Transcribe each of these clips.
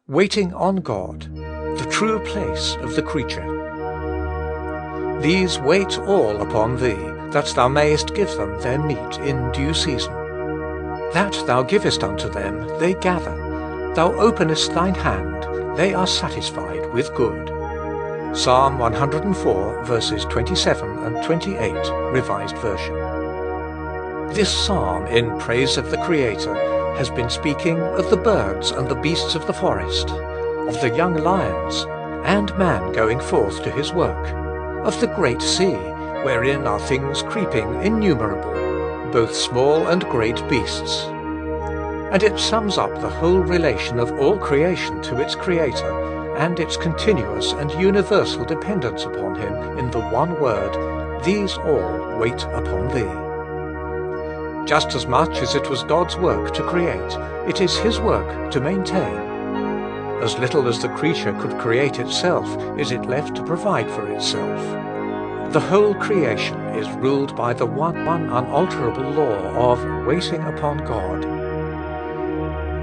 Waiting on God, the true place of the creature. These wait all upon thee, that thou mayest give them their meat in due season. That thou givest unto them, they gather. Thou openest thine hand, they are satisfied with good. Psalm 104, verses 27 and 28, Revised Version. This psalm, in praise of the Creator, has been speaking of the birds and the beasts of the forest, of the young lions, and man going forth to his work, of the great sea, wherein are things creeping innumerable, both small and great beasts. And it sums up the whole relation of all creation to its Creator, and its continuous and universal dependence upon Him in the one word, these all wait upon thee. Just as much as it was God's work to create, it is His work to maintain. As little as the creature could create itself is it left to provide for itself. The whole creation is ruled by the one unalterable law of waiting upon God.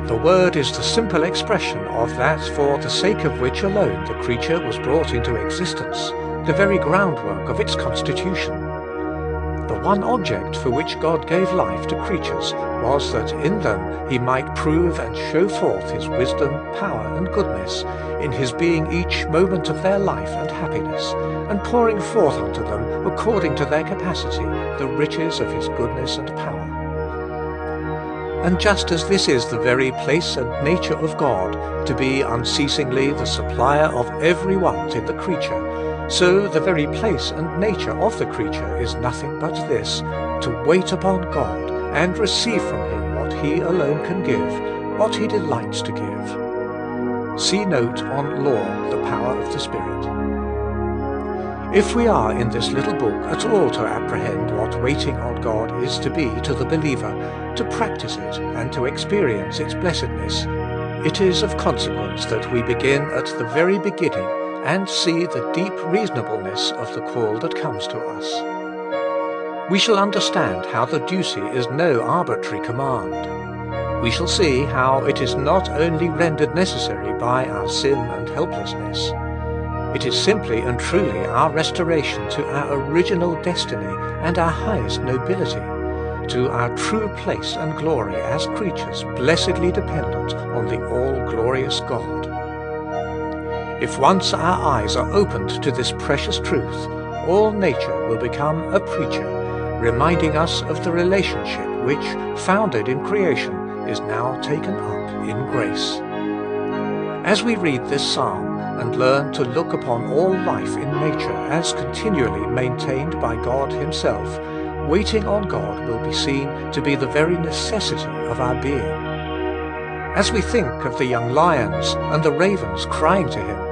The Word is the simple expression of that for the sake of which alone the creature was brought into existence, the very groundwork of its constitution. The one object for which God gave life to creatures was that in them He might prove and show forth His wisdom, power and goodness, in His being each moment of their life and happiness, and pouring forth unto them, according to their capacity, the riches of His goodness and power. And just as this is the very place and nature of God, to be unceasingly the supplier of every want in the creature, so the very place and nature of the creature is nothing but this, to wait upon God and receive from Him what He alone can give, what He delights to give. See note on Law, the Power of the Spirit. If we are in this little book at all to apprehend what waiting on God is to be to the believer, to practice it and to experience its blessedness, it is of consequence that we begin at the very beginning and see the deep reasonableness of the call that comes to us. We shall understand how the duty is no arbitrary command. We shall see how it is not only rendered necessary by our sin and helplessness. It is simply and truly our restoration to our original destiny and our highest nobility, to our true place and glory as creatures blessedly dependent on the all-glorious God. If once our eyes are opened to this precious truth, all nature will become a preacher, reminding us of the relationship which, founded in creation, is now taken up in grace. As we read this psalm and learn to look upon all life in nature as continually maintained by God Himself, waiting on God will be seen to be the very necessity of our being. As we think of the young lions and the ravens crying to Him,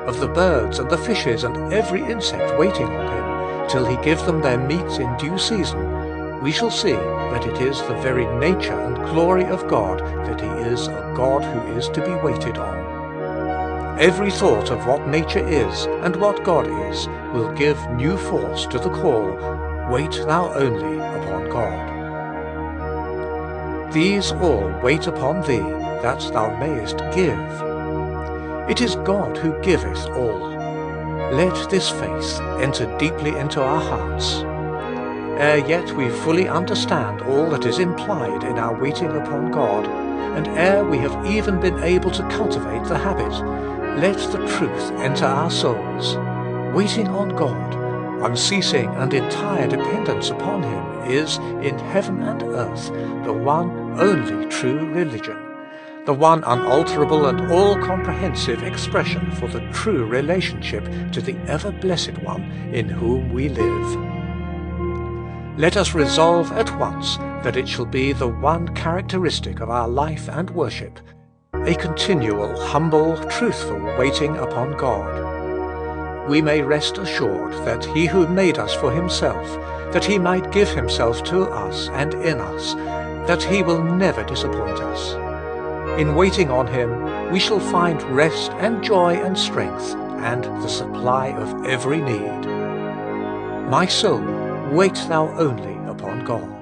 of the birds and the fishes and every insect waiting on Him, till He give them their meat in due season, we shall see that it is the very nature and glory of God that He is a God who is to be waited on. Every thought of what nature is and what God is will give new force to the call, wait thou only upon God. These all wait upon thee, that thou mayest give. It is God who giveth all. Let this faith enter deeply into our hearts. Ere yet we fully understand all that is implied in our waiting upon God, and ere we have even been able to cultivate the habit, let the truth enter our souls. Waiting on God, unceasing and entire dependence upon Him is, in heaven and earth, the one only true religion, the one unalterable and all-comprehensive expression for the true relationship to the ever-blessed One in whom we live. Let us resolve at once that it shall be the one characteristic of our life and worship, a continual, humble, truthful waiting upon God. We may rest assured that He who made us for Himself, that He might give Himself to us and in us, that He will never disappoint us. In waiting on Him, we shall find rest and joy and strength, and the supply of every need. My soul, wait thou only upon God.